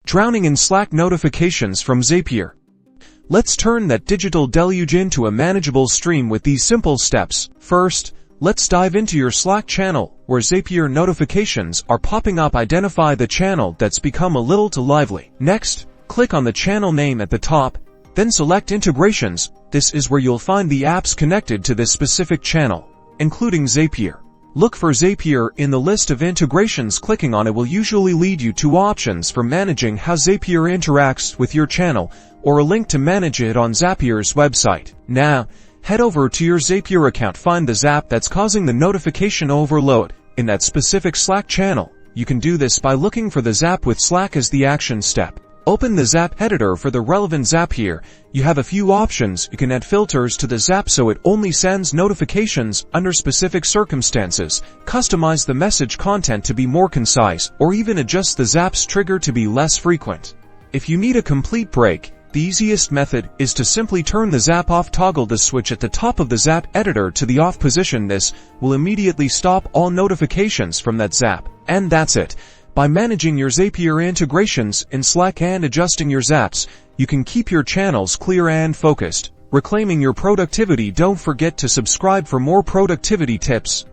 Drowning in Slack notifications from Zapier. Let's turn that digital deluge into a manageable stream with these simple steps. First, let's dive into your Slack channel, where Zapier notifications are popping up. Identify the channel that's become a little too lively. Next, click on the channel name at the top, then select Integrations. This is where you'll find the apps connected to this specific channel, including Zapier. Look for Zapier in the list of integrations. Clicking on it will usually lead you to options for managing how Zapier interacts with your channel, or a link to manage it on Zapier's website. Now, head over to your Zapier account. Find the Zap that's causing the notification overload in that specific Slack channel. You can do this by looking for the Zap with Slack as the action step. Open the Zap editor for the relevant Zap. Here, you have a few options. You can add filters to the Zap so it only sends notifications under specific circumstances, customize the message content to be more concise, or even adjust the Zap's trigger to be less frequent. If you need a complete break, the easiest method is to simply turn the Zap off. Toggle the switch at the top of the Zap editor to the off position. This will immediately stop all notifications from that Zap. And that's it. By managing your Zapier integrations in Slack and adjusting your Zaps, you can keep your channels clear and focused, reclaiming your productivity. Don't forget to subscribe for more productivity tips.